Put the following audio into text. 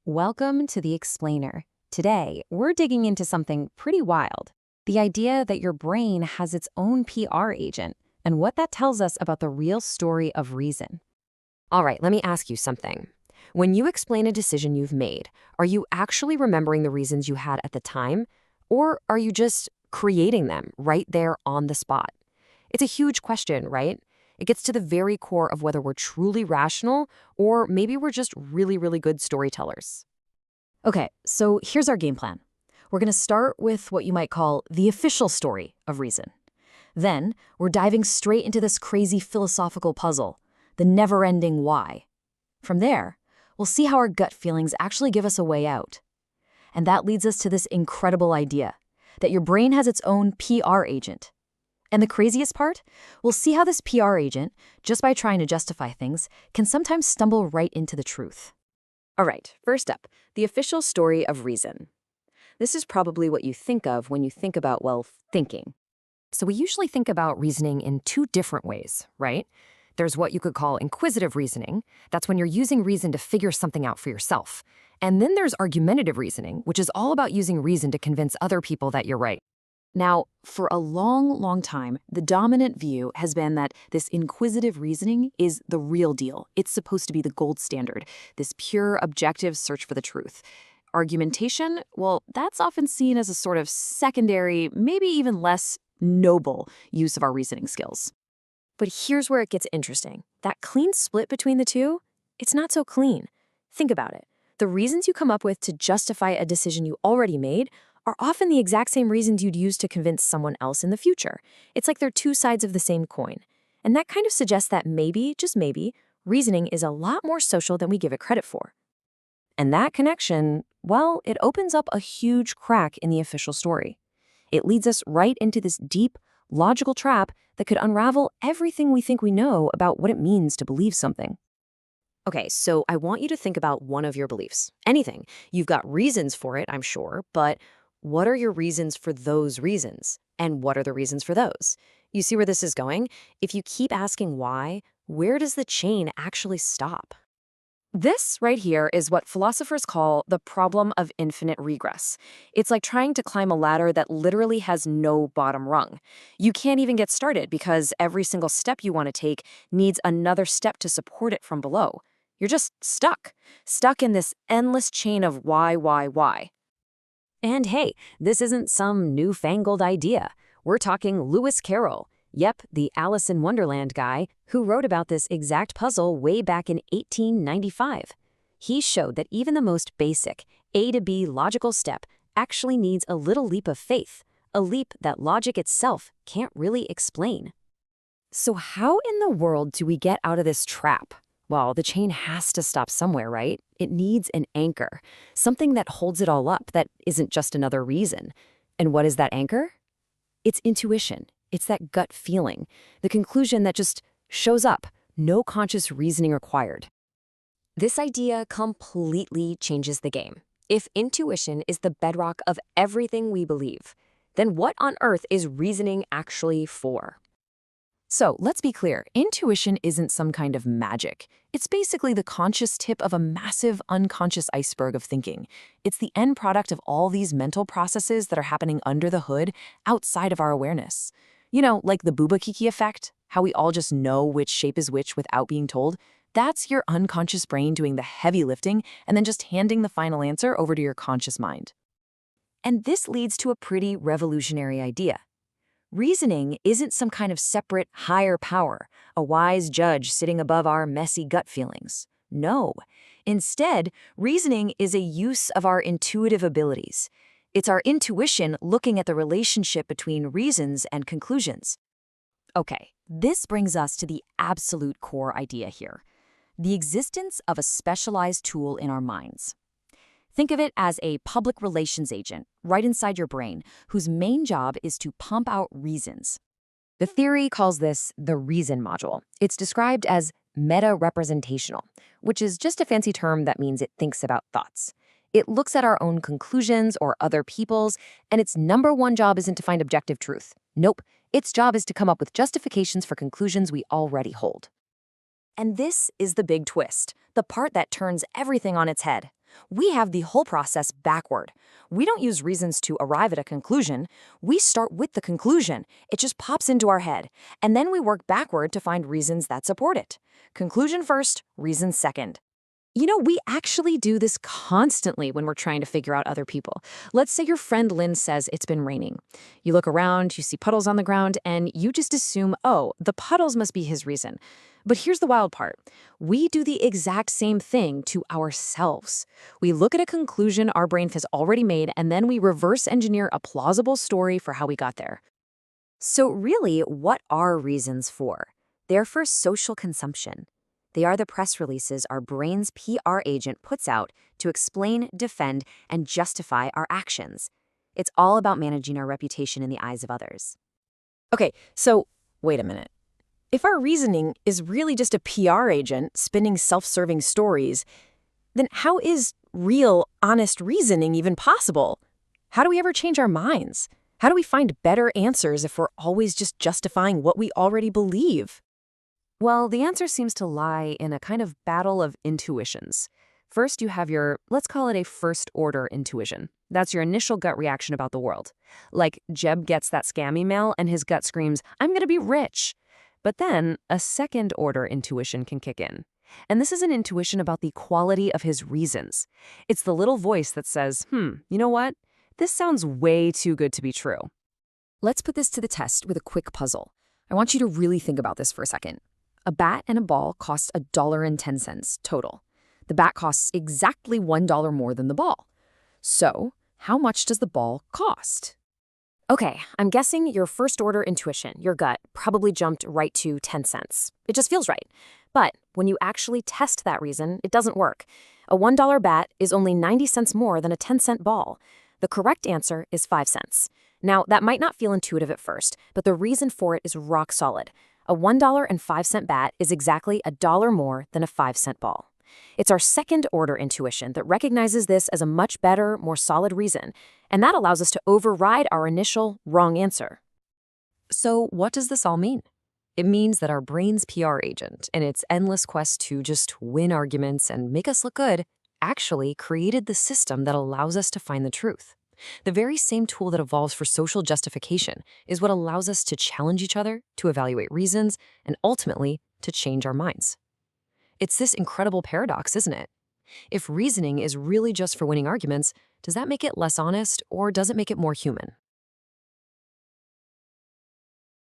Welcome to The Explainer. Today, we're digging into something pretty wild. The idea that your brain has its own PR agent and what that tells us about the real story of reason. All right, let me ask you something. When you explain a decision you've made, are you actually remembering the reasons you had at the time? Or are you just creating them right there on the spot? It's a huge question, right? It gets to the very core of whether we're truly rational or maybe we're just really, really good storytellers. Okay, so here's our game plan. We're going to start with what you might call the official story of reason. Then, we're diving straight into this crazy philosophical puzzle, the never-ending why. From there, we'll see how our gut feelings actually give us a way out. And that leads us to this incredible idea, that your brain has its own PR agent. And the craziest part? We'll see how this PR agent, just by trying to justify things, can sometimes stumble right into the truth. All right, first up, the official story of reason. This is probably what you think of when you think about, well, thinking. So we usually think about reasoning in two different ways, right? There's what you could call inquisitive reasoning. That's when you're using reason to figure something out for yourself. And then there's argumentative reasoning, which is all about using reason to convince other people that you're right. Now, for a long, long time, the dominant view has been that this inquisitive reasoning is the real deal. It's supposed to be the gold standard, this pure, objective search for the truth. Argumentation, well, that's often seen as a sort of secondary, maybe even less noble use of our reasoning skills. But here's where it gets interesting. That clean split between the two, it's not so clean. Think about it. The reasons you come up with to justify a decision you already made are often the exact same reasons you'd use to convince someone else in the future. It's like they're two sides of the same coin. And that kind of suggests that maybe, just maybe, reasoning is a lot more social than we give it credit for. And that connection, well, it opens up a huge crack in the official story. It leads us right into this deep, logical trap that could unravel everything we think we know about what it means to believe something. Okay, so I want you to think about one of your beliefs. Anything. You've got reasons for it, I'm sure, but what are your reasons for those reasons? And what are the reasons for those? You see where this is going? If you keep asking why, where does the chain actually stop? This right here is what philosophers call the problem of infinite regress. It's like trying to climb a ladder that literally has no bottom rung. You can't even get started because every single step you want to take needs another step to support it from below. You're just stuck in this endless chain of why. And hey, this isn't some newfangled idea. We're talking Lewis Carroll. Yep, the Alice in Wonderland guy who wrote about this exact puzzle way back in 1895. He showed that even the most basic A to B logical step actually needs a little leap of faith, a leap that logic itself can't really explain. So how in the world do we get out of this trap? Well, the chain has to stop somewhere, right? It needs an anchor, something that holds it all up that isn't just another reason. And what is that anchor? It's intuition. It's that gut feeling, the conclusion that just shows up, no conscious reasoning required. This idea completely changes the game. If intuition is the bedrock of everything we believe, then what on earth is reasoning actually for? So let's be clear, intuition isn't some kind of magic. It's basically the conscious tip of a massive unconscious iceberg of thinking. It's the end product of all these mental processes that are happening under the hood, outside of our awareness. You know, like the Bubakiki effect, how we all just know which shape is which without being told. That's your unconscious brain doing the heavy lifting and then just handing the final answer over to your conscious mind. And this leads to a pretty revolutionary idea. Reasoning isn't some kind of separate higher power, a wise judge sitting above our messy gut feelings. No. Instead, reasoning is a use of our intuitive abilities. It's our intuition looking at the relationship between reasons and conclusions. Okay, this brings us to the absolute core idea here, the existence of a specialized tool in our minds. Think of it as a public relations agent right inside your brain whose main job is to pump out reasons. The theory calls this the reason module. It's described as meta-representational, which is just a fancy term that means it thinks about thoughts. It looks at our own conclusions or other people's, and its number one job isn't to find objective truth. Nope, its job is to come up with justifications for conclusions we already hold. And this is the big twist, the part that turns everything on its head. We have the whole process backward. We don't use reasons to arrive at a conclusion. We start with the conclusion. It just pops into our head. And then we work backward to find reasons that support it. Conclusion first, reason second. We actually do this constantly when we're trying to figure out other people. Let's say your friend Lynn says it's been raining. You look around, you see puddles on the ground, and you just assume, oh, the puddles must be his reason. But here's the wild part. We do the exact same thing to ourselves. We look at a conclusion our brain has already made, and then we reverse engineer a plausible story for how we got there. So really, what are reasons for? They're for social consumption. They are the press releases our brain's PR agent puts out to explain, defend, and justify our actions. It's all about managing our reputation in the eyes of others. Okay, so wait a minute. If our reasoning is really just a PR agent spinning self-serving stories, then how is real, honest reasoning even possible? How do we ever change our minds? How do we find better answers if we're always just justifying what we already believe? Well, the answer seems to lie in a kind of battle of intuitions. First, you have your, let's call it a first-order intuition. That's your initial gut reaction about the world. Like Jeb gets that scam email and his gut screams, I'm going to be rich. But then a second-order intuition can kick in. And this is an intuition about the quality of his reasons. It's the little voice that says, you know what? This sounds way too good to be true. Let's put this to the test with a quick puzzle. I want you to really think about this for a second. A bat and a ball cost $1.10 total. The bat costs exactly $1 more than the ball. So, how much does the ball cost? Okay, I'm guessing your first-order intuition, your gut, probably jumped right to 10 cents. It just feels right. But when you actually test that reason, it doesn't work. A $1 bat is only 90 cents more than a 10-cent ball. The correct answer is 5 cents. Now, that might not feel intuitive at first, but the reason for it is rock solid. A $1.05 bat is exactly $1 more than a 5-cent ball. It's our second-order intuition that recognizes this as a much better, more solid reason, and that allows us to override our initial wrong answer. So what does this all mean? It means that our brain's PR agent, in its endless quest to just win arguments and make us look good, actually created the system that allows us to find the truth. The very same tool that evolves for social justification is what allows us to challenge each other, to evaluate reasons, and ultimately to change our minds. It's this incredible paradox, isn't it? If reasoning is really just for winning arguments, does that make it less honest or does it make it more human?